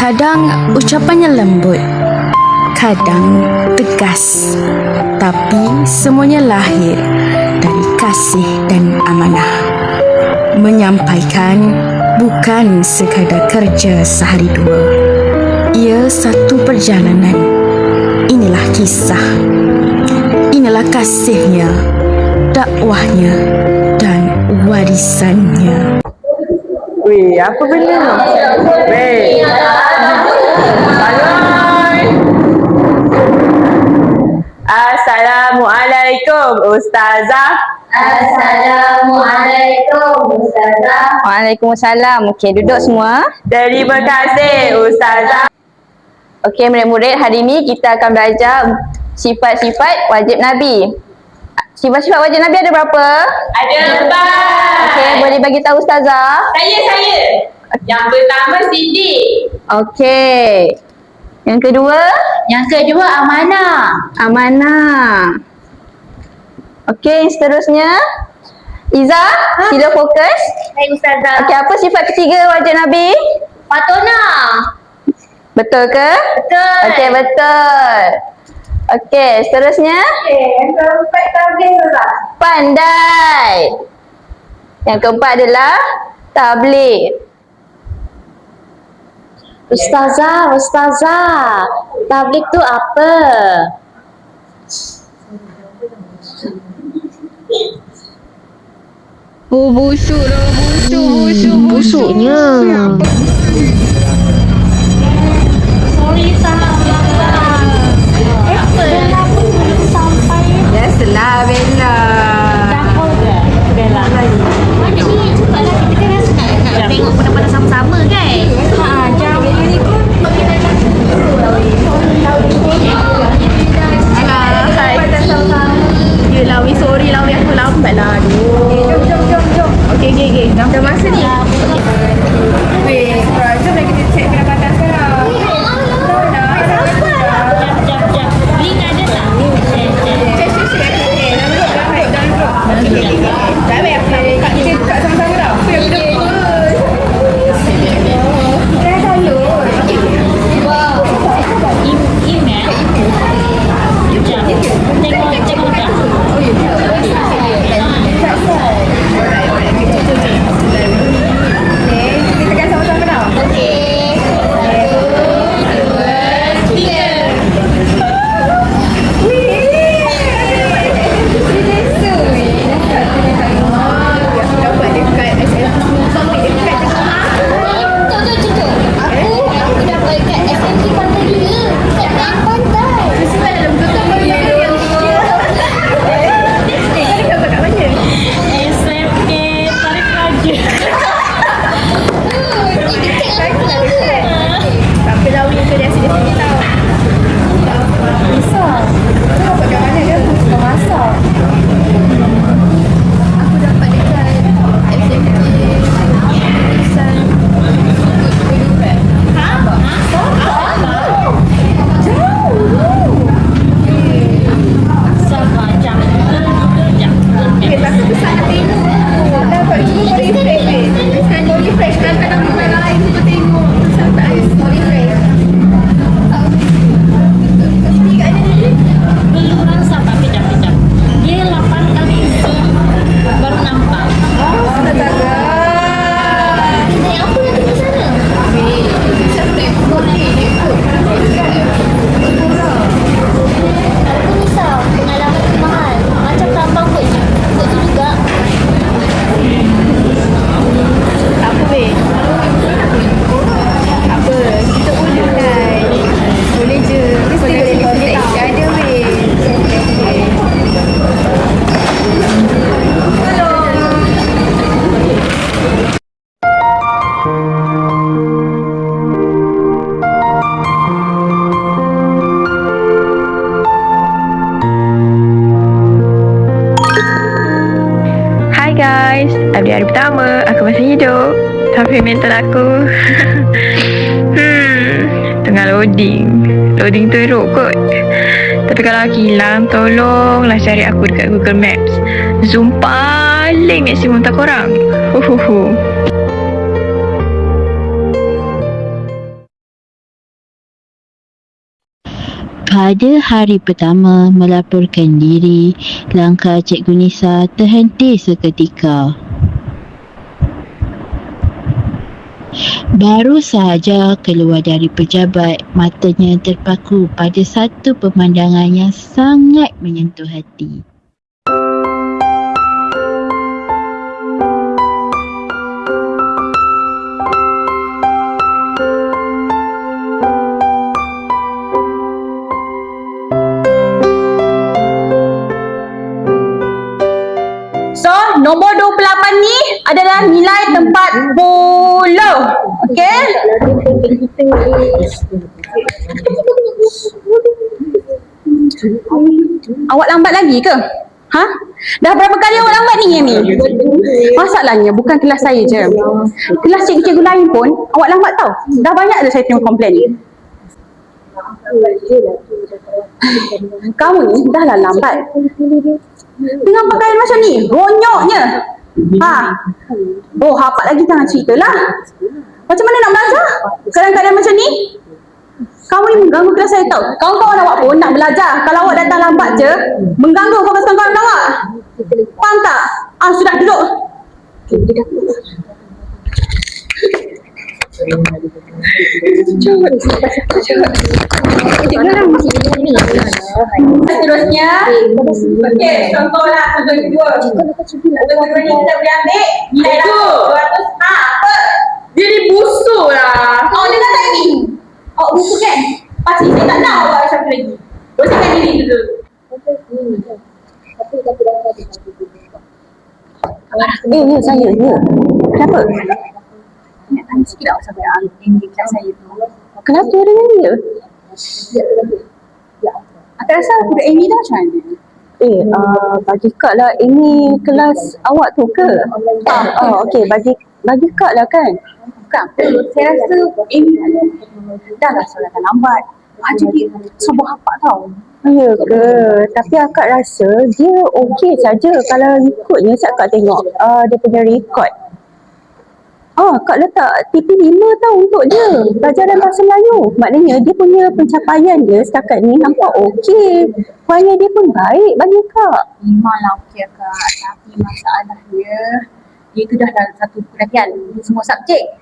Kadang ucapannya lembut, kadang tegas, tapi semuanya lahir dari kasih dan amanah. Menyampaikan bukan sekadar kerja sehari dua. Ia satu perjalanan. Inilah kisah. Inilah kasihnya, dakwahnya dan warisannya. Weh, apa benda tu? Weh. Assalamualaikum Ustazah. Assalamualaikum Ustazah. Waalaikumsalam. Okey, duduk semua. Terima kasih Ustazah. Okey, murid-murid, hari ini kita akan belajar sifat-sifat wajib Nabi. Sifat-sifat wajib Nabi ada berapa? Ada 4. Okey, boleh bagi tahu Ustazah? Saya. Yang pertama sidik. Okey. Yang kedua? Yang kedua amanah. Amanah. Okey, seterusnya? Iza, sila fokus. Baik Ustazah. Okey, apa sifat ketiga wajib Nabi? Patonah. Betul ke? Betul. Okey, betul. Okey, seterusnya? Yang keempat tabligh Ustazah. Pandai. Yang keempat adalah tabligh. Ustazah. Tabligh tu apa? Oh, busuk dah, busuknya. Sorry Bella pun belum sampai. Biasalah Bella. Bella. Mana ni? Cepatlah, kita kan nak tengok pada sama-sama kan? Jam ni pun kita nak Yelah, weh, sorry lah weh, aku lambat lah. Aduh. Jom. Okey. Dah masa ni. Weh, jom lah kita check pendapatan sekarang. Jap. Link ada tak? Dah weh, aku nak buka, kita buka sama-sama tau. Aku yang duduk. Dah download. Email. Jap. Tengok tak? Kita tekan sama-sama tau. Dapat dekat SLT sampai dekat Aku dapat kat SMT Pantai Gila. Kat pantai. Sebab dalam tutup baru yang kau dapat kat mana? SMK Tarik Raja. Tak apa lah, weh, kau dah sini tau. Bisa. Kau dapat kat mana dia? Kau masak. Aku dapat dekat SMT Isan. Sama jam. Okay, tapi besar nak tengok. Dapat cuba refresh, weh. Sekarang dia refresh. Kadang-kadang bukan lain cuba tengok. Macam tak ada semua refresh. Ini kat mana ni? Belum rasa tapi jam. Dia 8 kali Zoom baru nampak. Astaga. Apa yang di sana? Aku risau pengalaman tu mahal. Macam tambang kot tu juga. Tak apa, weh. Tak apa. Kita boleh kan. Boleh je. Mesti boleh refresh. Ada, weh. Hi guys, update hari pertama. Aku masih hidup. Tapi mental aku tengah loading teruk kot. Tapi kalau aku hilang, tolonglah cari aku dekat Google Maps. Zoom paling maksimum tak korang. Pada hari pertama melaporkan diri, langkah Cikgu Nisa terhenti seketika. Baru sahaja keluar dari pejabat, matanya terpaku pada satu pemandangan yang sangat menyentuh hati. So, nombor 28 ni adalah nilai tempat puluh. Okey? Awak lambat lagi ke? Ha? Dah berapa kali awak lambat ni, Amy? Masalahnya bukan kelas saya je. Kelas cikgu-cikgu lain pun awak lambat tau. Dah banyak dah saya tengok komplain. Kamu ni dah lah lambat. Dengan pakaian macam ni, ronyoknya. Ha. Oh, hafal lagi jangan cerita lah. Macam mana nak belajar? Kadang-kadang macam ni. Kamu ni mengganggu kelas saya tau. Kawan-kawan awak pun nak belajar. Kalau awak datang lambat je, mengganggu fokus kawan-kawan awak. Faham tak? Sudah duduk. Seterusnya, okey, contohlah contoh kedua. Contoh kedua ni kita boleh ambil nilai 200. Apa? Dia ni busuk lah. Awak dengar tak ni? Awak busuk kan? Pasti saya tak nak awak macam tu lagi. Bersihkan diri dulu. Ya, saya, ya. Kenapa? Nak tanya sikit tak sampai di kelas saya tu. Kenapa dengan dia? Aku rasa budak Amy dah macam mana? Bagi Kak lah, Amy kelas awak tu ke? Okey, bagi Kak lah kan? Bukan, saya rasa Amy dah lah solat lambat. Baju dia subuh hafal tau. Ya ke? Tapi akak rasa dia okey saja. Kalau ikutnya Kak tengok dia punya rekod. Kak letak TP5 tau untuk dia pelajaran bahasa Melayu. Maknanya dia punya pencapaian dia setakat ni nampak okey. Perangai dia pun baik bagi Kak. Memanglah okey Kak. Tapi masalahnya dia tu dah satu perhatian di semua subjek.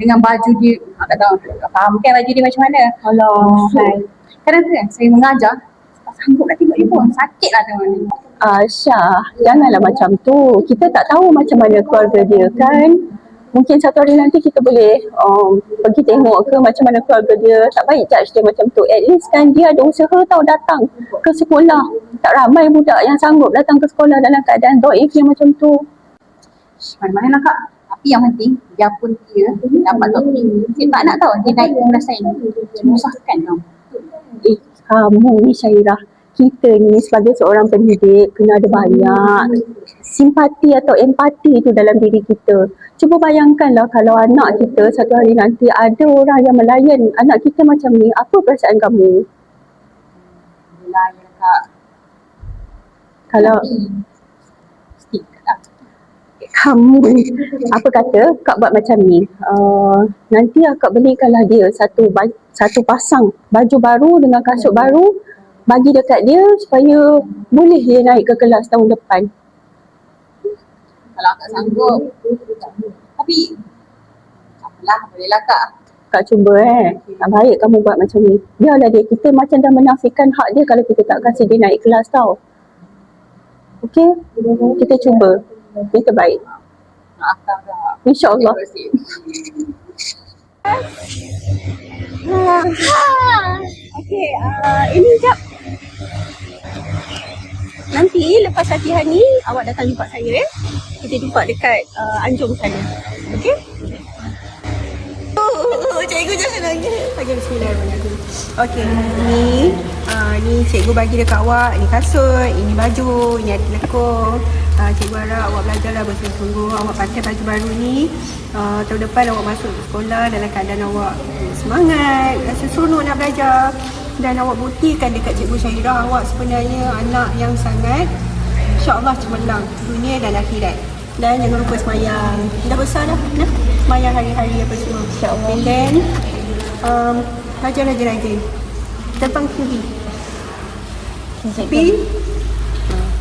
Dengan baju dia, tak tahu, faham kan baju dia macam mana? Alah, Kadang-kadang saya mengajar, tak sanggup nak tengok dia pun, sakit lah tengok ni. Syah, janganlah macam tu. Kita tak tahu macam mana keluarga dia kan. Mungkin satu hari nanti kita boleh pergi tengok ke macam mana keluarga dia. Tak baik judge dia macam tu. At least kan dia ada usaha tau datang ke sekolah. Tak ramai budak yang sanggup datang ke sekolah dalam keadaan dhaif yang macam tu. Mana-mana lah Kak. Tapi yang penting, biarpun dia dapat top 3. Saya tak nak tahu dia naik ke kelas lain. Menyusahkan tau. Kamu ni Syairah, kita ni sebagai seorang pendidik kena ada banyak simpati atau empati tu dalam diri kita. Cuba bayangkanlah kalau anak kita satu hari nanti ada orang yang melayan anak kita macam ni, apa perasaan kamu? Melayan Kak. Kalau kamu apa kata Kak buat macam ni, nanti akak belikanlah dia satu pasang baju baru dengan kasut baru, bagi dekat dia supaya boleh dia naik ke kelas tahun depan. Kalau Kak sanggup. Tapi apalah, bolehlah Kak. Kak cuba tak baik kamu buat macam ni. Biarlah dia, kita macam dah menafikan hak dia kalau kita tak kasih dia naik kelas tau. Okey, kita cuba. Yang terbaik. Maafkan Kak. InsyaAllah. Okey, ini jap. Nanti lepas latihan ni awak datang jumpa saya Kita jumpa dekat Anjung sana. Okey? Cikgu jangan nangis. Bagi bismillahirrahmanirrahim. Okey, ni cikgu bagi dekat awak, ni kasut, ini baju, ini ada lekong. Cikgu harap awak belajarlah bersungguh-sungguh. Awak pakai baju baru ni. Tahun depan awak masuk sekolah dalam keadaan awak semangat, rasa seronok nak belajar. Dan awak buktikan dekat Cikgu Syairah awak sebenarnya anak yang sangat insya-Allah cemerlang dunia dan akhirat. Dan jangan lupa semayang. Dah besar dah, nah. Semayang hari-hari apa semua. InsyaAllah. And then belajar rajin-rajin. terbang kiri. Tapi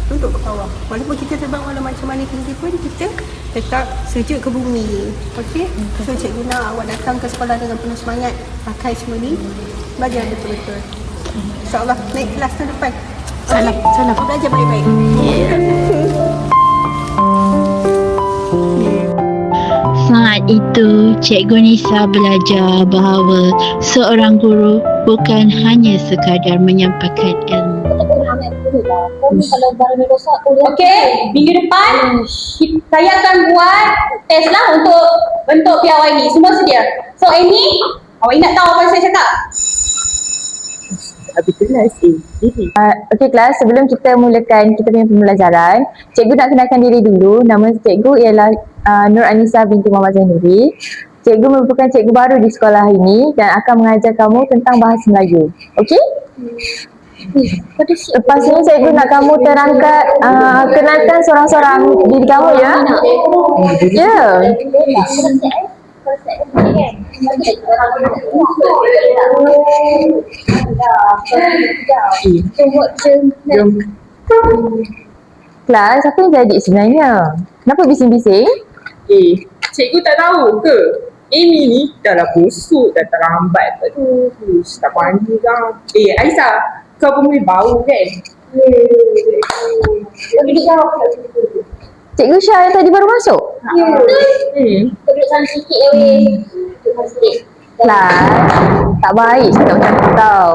untuk ke bawah. Walaupun kita terbang walau macam mana tinggi pun, kita tetap sujud ke bumi. Okey? So cikgu nak awak datang ke sekolah dengan penuh semangat, pakai semua ni, belajar betul-betul. InsyaAllah naik kelas tahun depan. Salam. Belajar baik-baik. Saat itu, Cikgu Nisa belajar bahawa seorang guru bukan hanya sekadar menyampaikan ilmu. Okey, minggu depan saya akan buat test lah untuk bentuk piawai ni. Semua sedia. So Amy, awak ingat tahu apa yang saya cakap? Habis kelas Okey kelas, sebelum kita mulakan kita punya pembelajaran, cikgu nak kenalkan diri dulu. Nama cikgu ialah Nur Anissa binti Muhammad Zainuri. Cikgu merupakan cikgu baru di sekolah ini dan akan mengajar kamu tentang bahasa Melayu. Okey? Lepas ni cikgu nak kamu terangkan, kenalkan seorang-seorang diri kamu ya. Ya. Kelas, apa yang jadi sebenarnya? Kenapa bising-bising? Cikgu tak tahu ke? Amy ni dah lah busuk, dah terlambat. Aduh, tak mandi kan. Aisyah, kau pun boleh bau kan? Cikgu Syah yang tadi baru masuk? Duduk sana sikit ya weh. Kelas, tak baik cakap macam tu tau.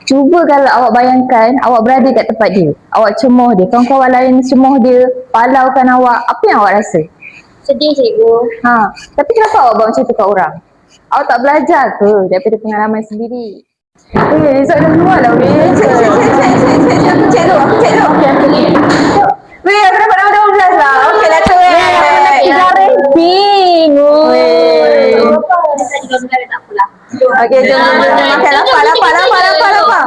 Cuba kalau awak bayangkan awak berada kat tempat dia, awak cemoh dia, kawan-kawan lain cemoh dia, palaukan awak, apa yang awak rasa? Sedih cikgu. Tapi kenapa awak buat macam tu kat orang? Awak tak belajar ke daripada pengalaman sendiri? Esok dah keluar lah weh. Aku cek dulu. Okey. Weh, aku dapat nombor 12 lah. Okey lah tu weh. Aku nak kejar ranking. Tak apalah. Okey, jom makan lapar.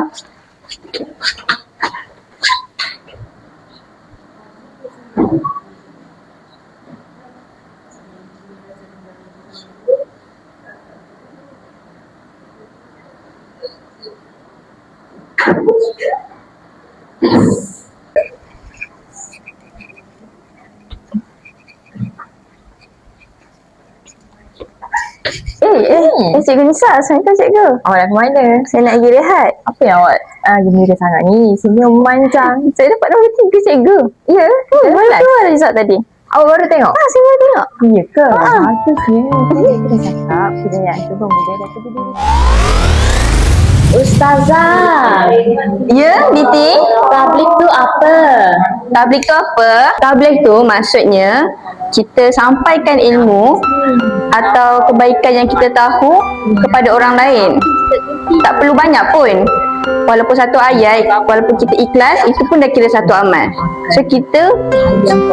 Cikgu Nisa, Assalamualaikum cikgu. Awak nak ke mana? Saya nak pergi rehat. Apa yang awak gembira sangat ni? Senyum manjang. Saya dapat nombor 3 cikgu. Ya? Baru keluar result tadi. Awak baru tengok? Saya baru tengok. Ya ke? Patutnya. Kita dah cakap, kita yang cuba muda daripada diri. Ustazah. Ya, Diti? Tablik tu apa? Tablik tu apa? Tablik tu maksudnya kita sampaikan ilmu atau kebaikan yang kita tahu kepada orang lain. Tak perlu banyak pun. Walaupun satu ayat, walaupun kita ikhlas, itu pun dah kira satu amal. So kita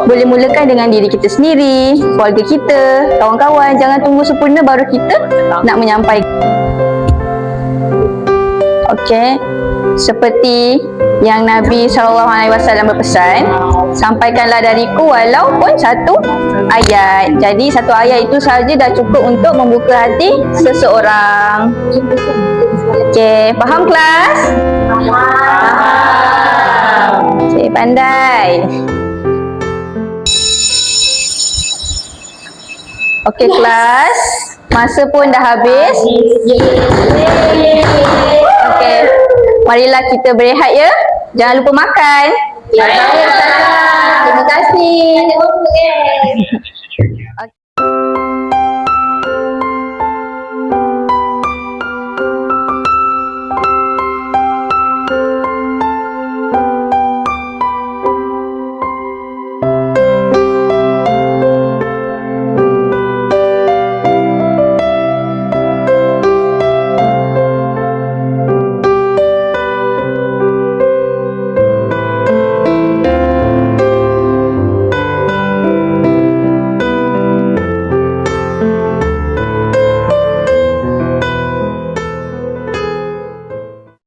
boleh mulakan dengan diri kita sendiri, keluarga kita, kawan-kawan. Jangan tunggu sempurna baru kita nak menyampaikan. Okey, seperti yang Nabi SAW berpesan, sampaikanlah dariku walaupun satu ayat. Jadi satu ayat itu sahaja dah cukup untuk membuka hati seseorang. Okey, faham kelas? Faham. Okey, pandai. Okey kelas, masa pun dah habis. Okey, marilah kita berehat ya. Jangan lupa makan. Terima kasih.